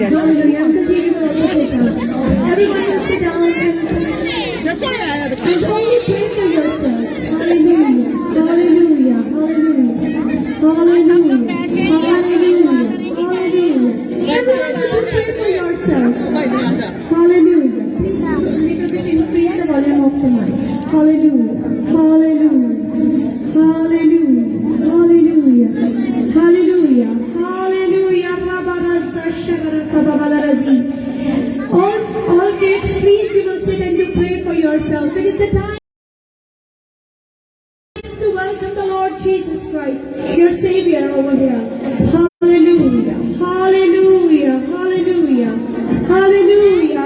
Hallelujah. And continue to also sit down. Everyone can sit down and only pray for yourselves. Hallelujah. Hallelujah. Hallelujah. Hallelujah. Hallelujah. Hallelujah. Everyone can pray for yourself. Hallelujah. Please a little bit increase the volume of the mic. Hallelujah. Hallelujah. Hallelujah. Hallelujah. Hallelujah. Hallelujah. All kids, please you will sit and you pray for yourself. It is the time to welcome the Lord Jesus Christ, your Savior over here. Hallelujah. Hallelujah. Hallelujah. Hallelujah. Hallelujah.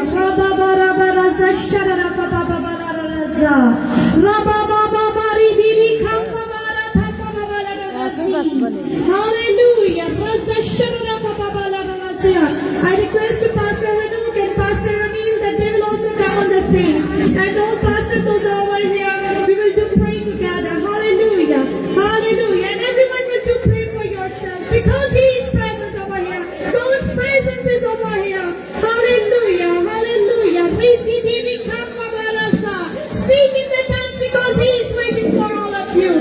I request to Pastor Hanuk and Pastor Ramil that they will also come on the stage. And all pastors those are over here, we will do pray together. Hallelujah. Hallelujah. And everyone will do pray for yourself because He is present over here. God's presence is over here. Hallelujah. Hallelujah. Speak in the tongues because He is waiting for all of you.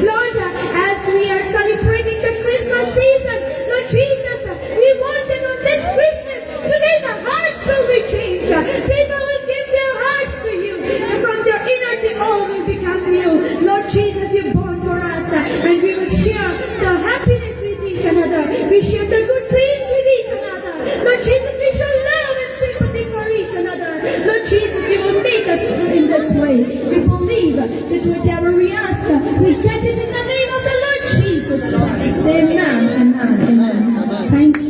Lord, as we are celebrating the Christmas season, Lord Jesus, we want that on this Christmas, today the hearts will be changed. People will give their hearts to you, and from their inner they all will become new. Lord Jesus, you born for us, and we will share the happiness with each another. We share the good things with each another. Lord Jesus, we shall love and sympathy for each another. Lord Jesus, you will make us in this way. We believe that whatever we ask, we get it in the name of the Lord Jesus Christ. Amen. Amen. Amen. Thank you.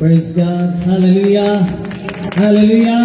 Praise God. Hallelujah. Hallelujah.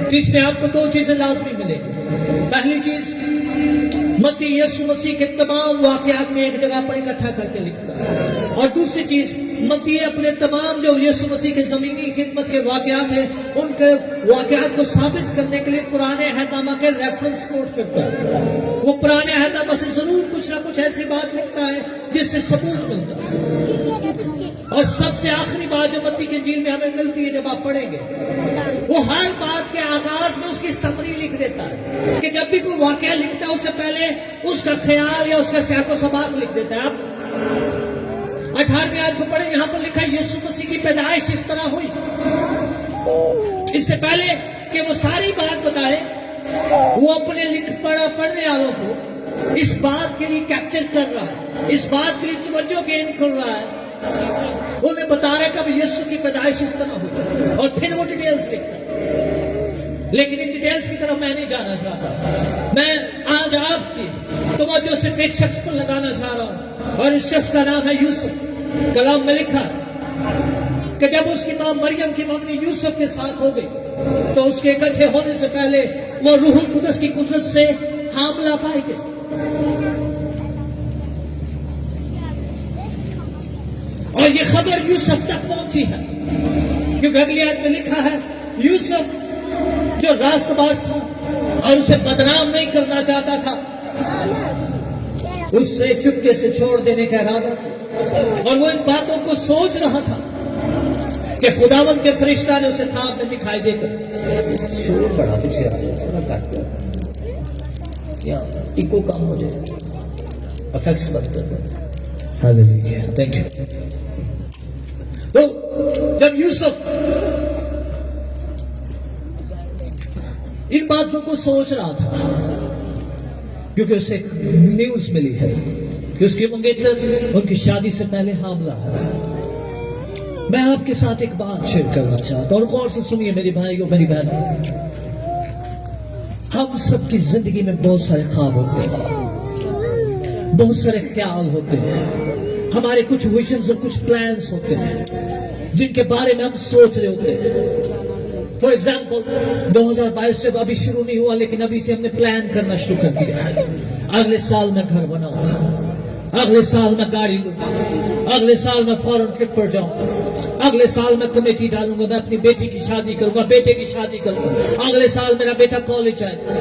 تو اس میں آپ کو دو چیزیں لازمی ملیں گی. پہلی چیز، متی یسوع مسیح کے تمام واقعات میں ایک جگہ پر اکٹھا کر کے لکھتا ہے. اور دوسری چیز، متی اپنے تمام جو یسوع مسیح کے زمینی خدمت کے واقعات ہیں ان کے واقعات کو ثابت کرنے کے لیے پرانے عہد نامہ کے ریفرنس کوٹ کرتا ہے. وہ پرانے عہد نامہ سے ضرور کچھ نہ کچھ ایسی بات لکھتا ہے جس سے ثبوت ملتا ہے. اور سب سے آخری بات جو متی کی انجیل میں ہمیں ملتی ہے جب آپ پڑھیں گے، وہ ہر بات کے آغاز میں اس کی سمری لکھ دیتا ہے کہ جب بھی کوئی واقعہ لکھتا ہے اس سے پہلے اس کا خیال یا اس کا سیاق و سباق لکھ دیتا ہے. آپ 18ویں آیت کو پڑھیں، یہاں پر لکھا ہے یسوع مسیح کی پیدائش اس طرح ہوئی. اس سے پہلے کہ وہ ساری بات بتائے، وہ اپنے پڑھنے والوں کو اس بات کے لیے کیپچر کر رہا ہے، اس بات کے لیے توجہ گین کر رہا ہے. انہیں بتا رہا ہے کہ یسوع کی پیدائش اس طرح ہوئی اور پھر وہ ڈیٹیلز لکھتا ہے. لیکن ان ڈیٹیلز کی طرف میں نہیں جانا چاہتا. میں آج آپ کی توجہ صرف ایک شخص پر لگانا چاہ رہا ہوں، اور اس شخص کا نام ہے یوسف. کلام میں لکھا کہ جب اس کی ماں مریم کی منگنی یوسف کے ساتھ ہو گئی تو اس کے اکٹھے ہونے سے پہلے وہ روح القدس کی قدرت سے حاملہ پائی گئی. اور یہ خبر یوسف تک پہنچی ہے کیونکہ اگلی آیت میں لکھا ہے یوسف جو راست باز تھا اور اسے بدنام نہیں کرنا چاہتا تھا، اس سے چپکے سے چھوڑ دینے کا ارادہ، اور وہ ان باتوں کو سوچ رہا تھا کہ خداوند کے فرشتہ نے اسے خواب میں دکھائی دے کر شور بڑا پیچھے تھوڑا کٹ کر یا ایکو کم ہو جائے، افیکٹس بند کر دیں. ہاللیلویا، تھینک یو. تو جب یوسف ان باتوں کو سوچ رہا تھا کیونکہ اسے ایک نیوز ملی ہے کہ اس کی منگیتر ان کی شادی سے پہلے حاملہ ہے. میں آپ کے ساتھ ایک بات شیئر کرنا چاہتا ہوں اور غور سے سنیے میری بھائیو میری بہنوں. ہم سب کی زندگی میں بہت سارے خواب ہوتے ہیں، بہت سارے خیال ہوتے ہیں، ہمارے کچھ ویژنز اور کچھ پلانز ہوتے ہیں جن کے بارے میں ہم سوچ رہے ہوتے ہیں. فار ایگزامپل 2022 سے ابھی شروع نہیں ہوا لیکن ابھی سے ہم نے پلان کرنا شروع کر دیا ہے. اگلے سال میں گھر بناؤں گا، اگلے سال میں گاڑی لوں گا، اگلے سال میں فورن ٹرپ پر جاؤں گا، اگلے سال میں کمیٹی ڈالوں گا، میں اپنی بیٹی کی شادی کروں گا، بیٹے کی شادی کروں گا، اگلے سال میرا بیٹا کالج جائے گا.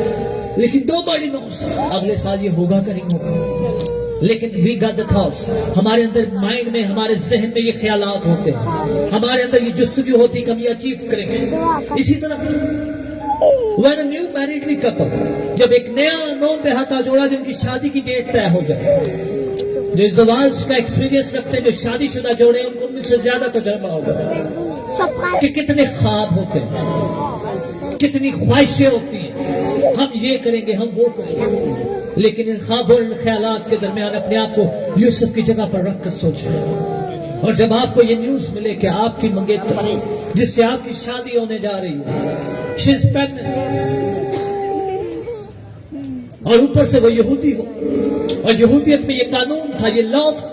لیکن nobody knows اگلے سال یہ ہوگا کہ نہیں ہوگا. لیکن we got the thoughts، ہمارے اندر مائنڈ میں ہمارے ذہن میں یہ خیالات ہوتے ہیں، ہمارے اندر یہ جستجو ہوتی ہے کہ ہم یہ اچیو کریں گے. اسی طرح when a new married couple، جب ایک نیا نو بہاتا جوڑا جن کی شادی کی ڈیٹ طے ہو جائے، جو ازدواج کا ایکسپیرینس رکھتے ہیں، جو شادی شدہ جوڑے ان کو مجھ سے زیادہ تجربہ ہوگا کہ کتنے خواب ہوتے ہیں، کتنی خواہشیں ہوتی ہیں، ہم یہ کریں گے، ہم وہ کریں گے. لیکن ان خوابوں اور خیالات کے درمیان اپنے آپ کو یوسف کی جگہ پر رکھ کر سوچیں. اور جب آپ کو یہ نیوز ملے کہ آپ کی منگیتر جس سے آپ کی شادی ہونے جا رہی ہے she is pregnant، اور اوپر سے وہ یہودی ہو، اور یہودیت میں یہ قانون تھا، یہ لا تھا.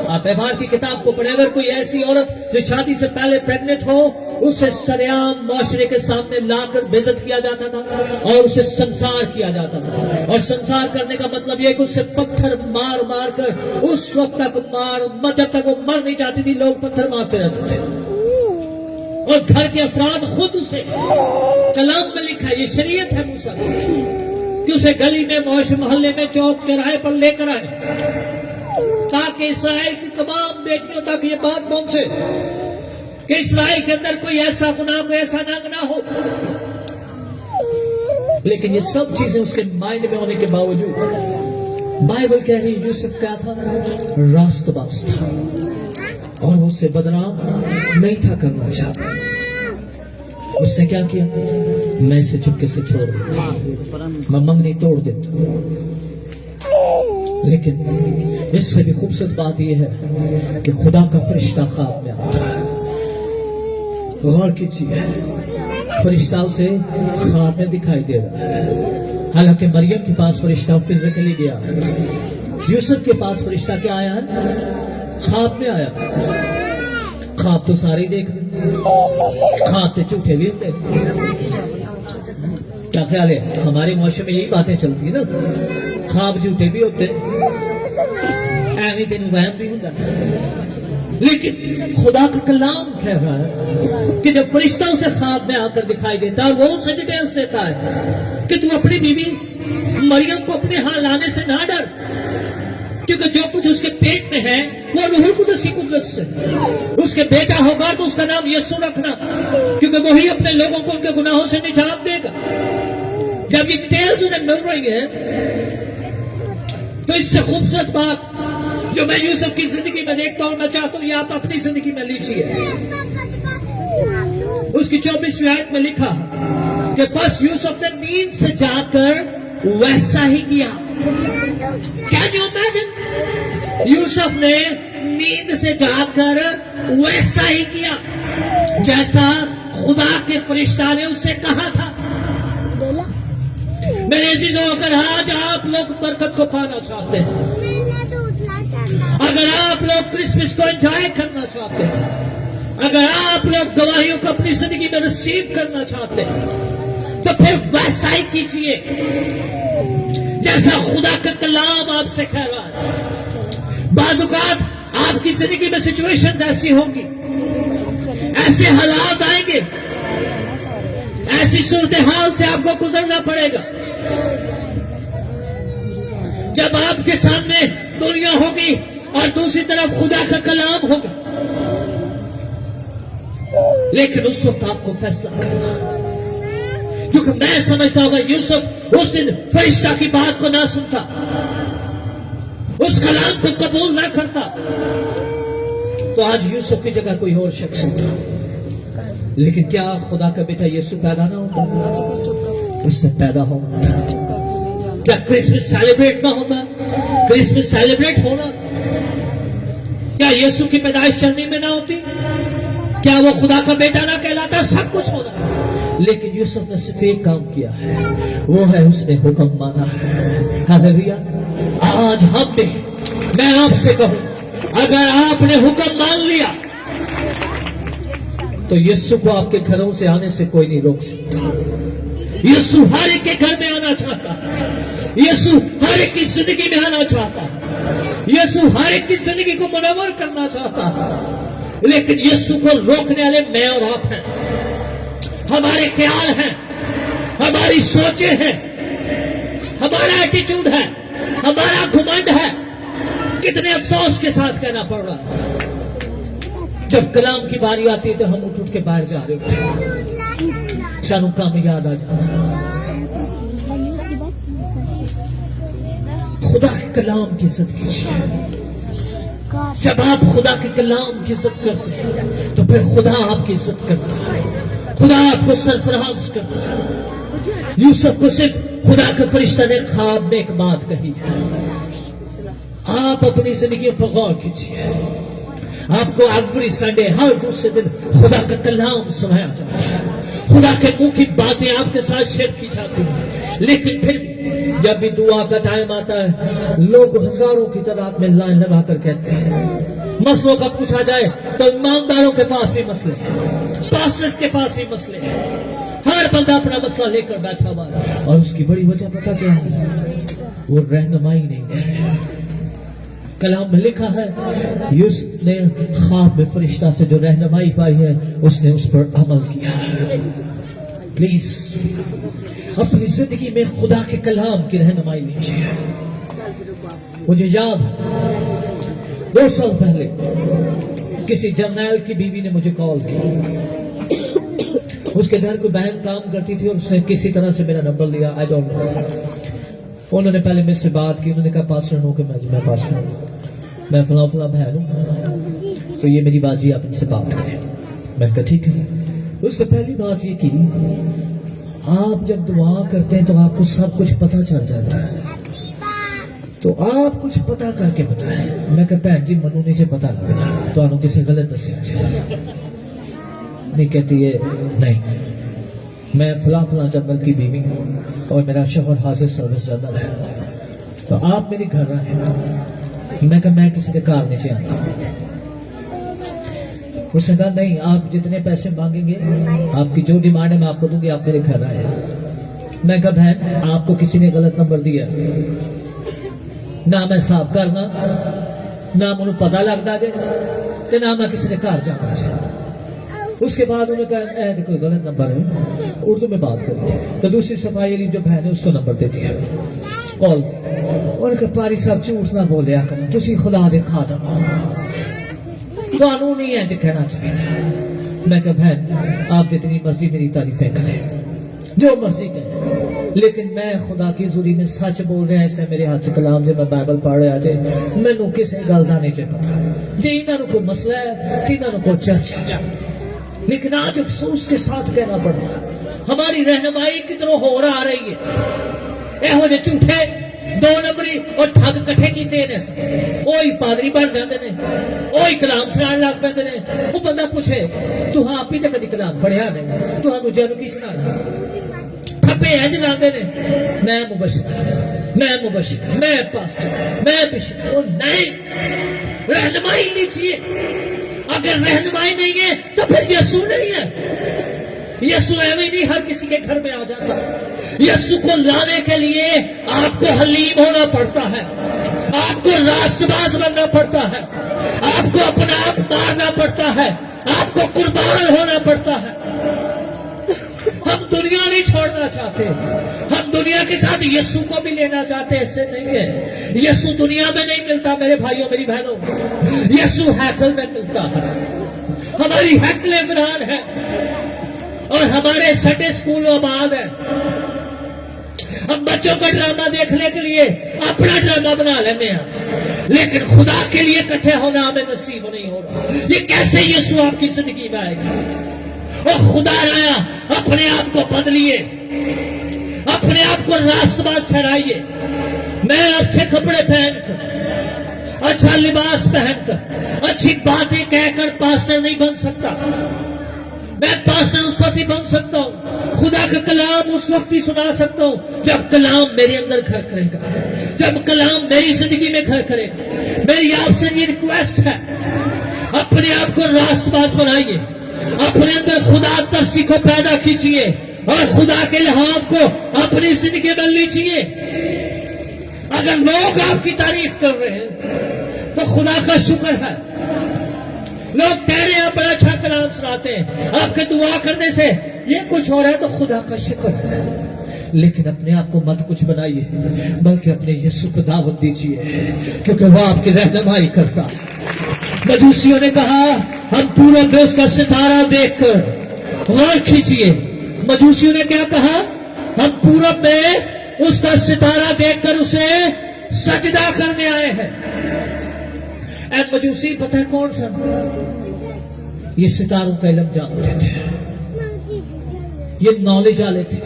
آپ احبار کی کتاب کو پڑھیں، اگر کوئی ایسی عورت جو شادی سے پہلے پریگننٹ ہو اسے سریعام معاشرے کے سامنے لا کر بے عزت کیا جاتا تھا اور اسے سنسار کیا جاتا تھا. اور سنسار کرنے کا مطلب یہ کہ اسے پتھر مار مار کر اس وقت تک جب تک وہ مر نہیں جاتی تھی لوگ پتھر مارتے رہتے تھے. اور گھر کے افراد خود اسے، کلام میں لکھا ہے، یہ شریعت ہے موسیٰ کی، کہ اسے گلی میں، معاشرے، محلے میں، چوک چوراہے پر لے کر آئے تاکہ اسرائیل کی تمام بیٹیوں تک یہ بات پہنچے کہ اسرائیل کے اندر کوئی ایسا گناہ، کوئی ایسا ننگ نہ ہو. لیکن یہ سب چیزیں اس کے مائنڈ میں ہونے کے باوجود بائبل کہہ رہی یوسف کیا تھا؟ راست باز تھا اور وہ اسے بدنام نہیں تھا کرنا چاہتا. اس نے کیا کیا؟ میں اسے چپکے سے چھوڑ دیتا، میں منگنی توڑ دیتا. لیکن اس سے بھی خوبصورت بات یہ ہے کہ خدا کا فرشتہ خواب میں آتا ہے. غور کیجیے، فرشتہ اسے خواب میں دکھائی دے رہا ہے. حالانکہ مریم کے پاس فرشتہ فزیکلی گیا، یوسف کے پاس فرشتہ کیا آیا ہے؟ خواب میں آیا. خواب تو سارے دیکھ رہے، خواب تو جھوٹے بھی ہوتے. کیا خیال ہے؟ ہمارے معاشرے میں یہی باتیں چلتی ہیں نا، خواب جھوٹے بھی ہوتے ہیں، ایویں تین وہم بھی ہوتا ہے، لیکن خدا کا کلام کہہ رہا ہے کہ جب فرشتہ اسے خواب میں آ کر دکھائی دیتا ہے، وہ اسے ڈیٹیلز دیتا ہے کہ تو اپنی بیوی مریم کو اپنے ہاں لانے سے نہ ڈر، کیونکہ جو کچھ اس کے پیٹ میں ہے وہ روح القدس کی قدرت سے، اس کے بیٹا ہوگا تو اس کا نام یسوع رکھنا، کیونکہ وہی اپنے لوگوں کو ان کے گناہوں سے نجات دے گا۔ جب یہ ڈیٹیلز انہیں مل رہی ہے تو اس سے خوبصورت بات جو میں یوسف کی زندگی میں دیکھتا ہوں، میں چاہتا ہوں یہ آپ اپنی زندگی میں لیجیے۔ اس کی 24ویں آیت میں لکھا کہ بس یوسف نے نیند سے جا کر ویسا ہی کیا۔ Can you imagine؟ یوسف نے نیند سے جا کر ویسا ہی کیا جیسا خدا کے فرشتہ نے اس سے کہا تھا۔ میرے عزیزوں، اگر آج آپ لوگ برکت کو پانا چاہتے ہیں، اگر آپ لوگ کرسمس کو انجوائے کرنا چاہتے ہیں، اگر آپ لوگ گواہیوں کو اپنی زندگی میں ریسیو کرنا چاہتے ہیں، تو پھر ویسا ہی کیجیے جیسا خدا کا کلام آپ سے کہہ رہا ہے۔ بعض اوقات آپ کی زندگی میں سچویشنز ایسی ہوں گی، ایسے حالات آئیں گے، ایسی صورتحال سے آپ کو گزرنا پڑے گا جب آپ کے سامنے دنیا ہوگی اور دوسری طرف خدا کا کلام ہوگا، لیکن اس وقت آپ کو فیصلہ کرنا ہے، کیونکہ میں سمجھتا ہوں کہ یوسف اس دن فرشتہ کی بات کو نہ سنتا، اس کلام کو قبول نہ کرتا، تو آج یوسف کی جگہ کوئی اور شخص ہوتا۔ لیکن کیا خدا کا بیٹا یسوع پیدا نہ ہوتا؟ اس سے پیدا ہونا تھا۔ کیا کرسمس سیلیبریٹ نہ ہوتا؟ کرسمس سیلیبریٹ ہونا تھا۔ کیا یسوع کی پیدائش چڑھنے میں نہ ہوتی؟ کیا وہ خدا کا بیٹا نہ کہلاتا؟ سب کچھ ہونا تھا، لیکن یوسف نے صرف ایک کام کیا ہے، وہ ہے اس نے حکم مانا ہے۔ ہاللیلویا۔ آج ہم نے، میں آپ سے کہوں، اگر آپ نے حکم مان لیا تو یسوع کو آپ کے گھروں سے آنے سے کوئی نہیں روک سکتا۔ یسوع ہر ایک کے گھر میں آنا چاہتا ہے، یسوع ہر ایک کی زندگی میں آنا چاہتا ہے، یسوع ہر ایک کی زندگی کو منور کرنا چاہتا ہے، لیکن یسوع کو روکنے والے میں اور آپ ہیں، ہمارے خیال ہیں، ہماری سوچیں ہیں، ہمارا ایٹیٹیوڈ ہے، ہمارا گھمنڈ ہے۔ کتنے افسوس کے ساتھ کہنا پڑ رہا ہے، جب کلام کی باری آتی ہے تو ہم اٹھ کے باہر جا رہے ہوتے ہیں، سانو کام یاد آ جانا۔ خدا کے کلام کی عزت کیجیے۔ جب آپ خدا کے کلام کی عزت کرتے ہیں تو پھر خدا آپ کی عزت کرتا ہے، خدا آپ کو سرفراز کرتا ہے۔ یوسف کو صرف خدا کے فرشتہ نے خواب میں ایک بات کہی ہے۔ آپ اپنی زندگی پر غور کیجیے، آپ کو ایوری سنڈے، ہر دوسرے دن خدا کا کلام سنایا جاتا ہے، خدا کے منہ کی باتیں آپ کے ساتھ شیئر کی جاتی ہیں، لیکن پھر بھی جب بھی دعا کا ٹائم آتا ہے لوگ ہزاروں کی تعداد میں لائن لگا کر کہتے ہیں۔ مسئلوں کا پوچھا جائے تو ایمانداروں کے پاس بھی مسئلے ہیں، پاسٹرز کے پاس بھی مسئلے ہیں، ہر بندہ اپنا مسئلہ لے کر بیٹھا ہوا ہے، اور اس کی بڑی وجہ پتہ کیا ہے؟ وہ رہنمائی نہیں ہے۔ کلام میں لکھا ہے یوسف نے خواب میں فرشتہ سے جو رہنمائی پائی ہے اس نے اس پر عمل کیا ہے۔ پلیز اپنی زندگی میں خدا کے کلام کی رہنمائی لیجیے۔ مجھے یاد ہے 2 سال پہلے کسی جرنیل کی بیوی نے مجھے کال کی، اس کے گھر کوئی بہن کام کرتی تھی اور اس نے کسی طرح سے میرا نمبر لیا، آئی ڈونٹ نو۔ انہوں نے پہلے مجھ سے بات کی، انہوں نے کہا پاسٹر نو کہ میں پاسٹر ہوں، میں فلاں فلاں بہن ہوں، تو یہ میری بات جی آپ ان سے بات کریں۔ میں کہا ٹھیک ہے۔ اس سے پہلی بات یہ کی، آپ جب دعا کرتے ہیں تو آپ کو سب کچھ پتہ چل جاتا ہے، تو آپ کچھ پتہ کر کے بتائیں۔ میں کہا بہن جی منو نہیں سے پتہ لگا تو آنوں کسی غلط دسیا جائے۔ نہیں کہتی ہے نہیں میں فلاں فلاں جنرل کی بیوی ہوں اور میرا شوہر حاضر سروس جنرل ہے، تو آپ میرے گھر آئے۔ میں کہا میں کسی کے کار نیچے آتا ہوں۔ اس نے کہا نہیں آپ جتنے پیسے مانگیں گے، آپ کی جو ڈیمانڈ ہے میں آپ کو دوں گی، آپ میرے گھر آئے۔ میں کہا بہن آپ کو کسی نے غلط نمبر دیا نہ میں صاحب کرنا نہ مجھے پتا لگتا جائے تے نہ میں کسی نے گھر جانا چاہتا. اس کے بعد انہوں نے کہا اے کوئی غلط نمبر ہے, اردو میں بات کری تو دوسری صفائی علی جو بہن ہے اس کو نمبر دیتی ہے کال دی. اور کہ پاری صاحب جھوٹ نہ بولیا کریں, تسی خدا دے خادم ہو, قانون نہیں ہے جو کہنا چاہیے. میں کہا بہن آپ جتنی مرضی میری تعریفیں کریں جو مرضی کریں, لیکن میں خدا کی حضوری میں سچ بول رہا ہے. اس نے میرے ہاتھ سے کلام دے میں بائبل پڑھ رہا جے مینوں کسی گل دا نہیں پتا جی انہاں نوں کوئی مسئلہ ہے کہ انہاں نوں کوئی چرچا, لیکن آج افسوس کے ساتھ کہنا پڑتا ہے ہماری رہنمائی کتنوں ہو رہا رہی ہے. ایہو جے جھوٹے دو نمبری اور ٹھگ کٹھے کیتے نے وہی پادری بن جاندے نے, وہی کلام سنان لگ پیندے نے. وہ بندہ پوچھے تو ہاں آپ ہی تے کدی کلام پڑھیا نہیں, تو ہاں دوجے نوں کی سنانا. پھپے انج لاندے نے میں مبشر میں پاسٹر میں بشپ. وہ نہیں, رہنمائی لیجیے. اگر رہنمائی نہیں ہے تو پھر یسوع نہیں ہے. یسوع ایویں نہیں ہر کسی کے گھر میں آ جاتا. یسوع کو لانے کے لیے آپ کو حلیم ہونا پڑتا ہے, آپ کو راست باز بننا پڑتا ہے, آپ کو اپنا آپ مارنا پڑتا ہے, آپ کو قربان ہونا پڑتا ہے. ہم دنیا نہیں چھوڑنا چاہتے, ہم دنیا کے ساتھ یسوع کو بھی لینا چاہتے. ایسے نہیں ہے. یسوع دنیا میں نہیں ملتا میرے بھائیوں میری بہنوں, یسوع ہیکل میں ملتا ہے. ہماری ہیکل عمران ہے اور ہمارے سٹے سکول آباد ہے. ہم بچوں کا ڈرامہ دیکھنے کے لیے اپنا ڈرامہ بنا لیتے ہیں, لیکن خدا کے لیے اکٹھے ہونا ہمیں نصیب نہیں ہو رہا. یہ کیسے یسوع آپ کی زندگی میں آئے گا؟ اور خدا آیا اپنے آپ کو بدلیے, اپنے آپ کو راست باز ٹھہرائیے. میں اچھے کپڑے پہن کر, اچھا لباس پہن کر, اچھی باتیں کہہ کر پاسٹر نہیں بن سکتا. میں پاسٹر اس وقت ہی بن سکتا ہوں, خدا کا کلام اس وقت ہی سنا سکتا ہوں جب کلام میرے اندر گھر کرے گا, جب کلام میری زندگی میں گھر کرے گا. میری آپ سے یہ ریکویسٹ ہے, اپنے آپ کو راست باز بنائیے, اپنے اندر خدا ترسی کو پیدا کیجیے اور خدا کے لحاظ کو اپنی زندگی میں لیجیے. اگر لوگ آپ کی تعریف کر رہے ہیں تو خدا کا شکر ہے. لوگ کہہ رہے ہیں بڑا اچھا کلام سناتے ہیں, آپ کے دعا کرنے سے یہ کچھ ہو رہا ہے تو خدا کا شکر ہے. لیکن اپنے آپ کو مت کچھ بنائیے, بلکہ اپنے یسوع کو دعوت دیجیے, کیونکہ وہ آپ کی رہنمائی کرتا ہے. مجوسیوں نے کہا ہم پورب میں اس کا ستارہ دیکھ کر غور کھینچیے. مجوسیوں نے کیا کہا؟ ہم پورب میں اس کا ستارہ دیکھ کر اسے سجدہ کرنے آئے ہیں. اے مجوسی پتہ ہے کون سا؟ یہ ستاروں کا علم جانتے تھے, یہ نالج والے تھے,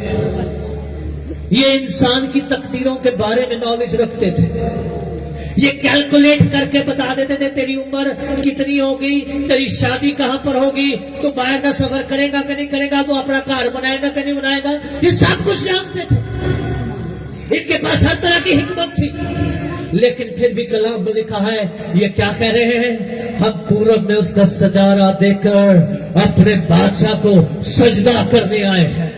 یہ انسان کی تقدیروں کے بارے میں نالج رکھتے تھے. یہ کیلکولیٹ کر کے بتا دیتے تھے تیری عمر کتنی ہوگی, تیری شادی کہاں پر ہوگی, تو باہر کا سفر کرے گا کہ نہیں کرے گا, تو اپنا گھر بنائے گا کہ نہیں بنائے گا. یہ سب کچھ جانتے تھے, ان کے پاس ہر طرح کی حکمت تھی. لیکن پھر بھی کلام میں لکھا ہے یہ کیا کہہ رہے ہیں؟ ہم پورب میں اس کا ستارہ دیکھ کر اپنے بادشاہ کو سجدہ کرنے آئے ہیں.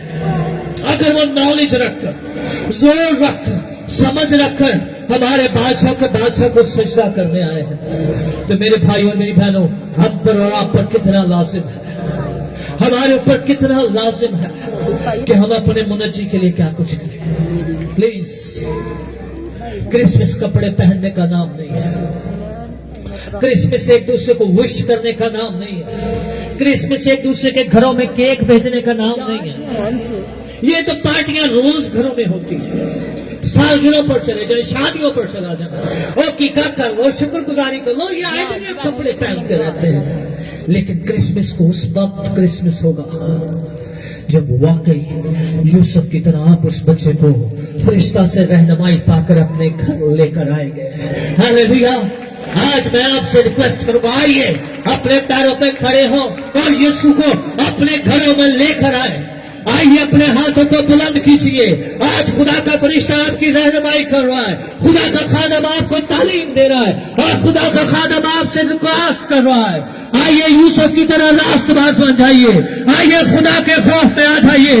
اگر وہ نالج رکھ کر, زور رکھ کر, سمجھ رکھ کر ہمارے بادشاہ کو سجدہ کرنے آئے ہیں, تو میرے بھائیوں اور میری بہنوں, ہم پر اور آپ پر کتنا لازم ہے, ہمارے اوپر کتنا لازم ہے کہ ہم اپنے منجی کے لیے کیا کچھ کریں. پلیز, کرسمس کپڑے پہننے کا نام نہیں ہے, کرسمس ایک دوسرے کو وش کرنے کا نام نہیں ہے, کرسمس ایک دوسرے کے گھروں میں کیک بھیجنے کا نام نہیں ہے. یہ تو پارٹیاں روز گھروں میں ہوتی ہیں, سالگرہوں پر چلے جائیں, شادیوں پر چلا جانا, اور کیکا کر لو, شکر گزاری کر لو, یہ آئے دن کپڑے پہنتے رہتے ہیں. لیکن کرسمس کو اس وقت کرسمس ہوگا جب واقعی یوسف کی طرح آپ اس بچے کو فرشتہ سے رہنمائی پا کر اپنے گھر لے کر آئیں گے. ہاللیلویا. آج میں آپ سے ریکویسٹ کروں, آئیے اپنے پیروں پہ کھڑے ہوں اور یسوع کو اپنے گھروں میں لے کر آئے. آئیے اپنے ہاتھوں کو بلند کیجیے. آج خدا کا فرشتہ آپ کی رہنمائی کر رہا ہے, خدا کا خادم آپ کو تعلیم دے رہا ہے, اور خدا کا خادم آپ سے ریکویسٹ کر رہا ہے. آئیے یوسف کی طرح راست باز بن جائیے, آئیے خدا کے خوف میں آ جائیے,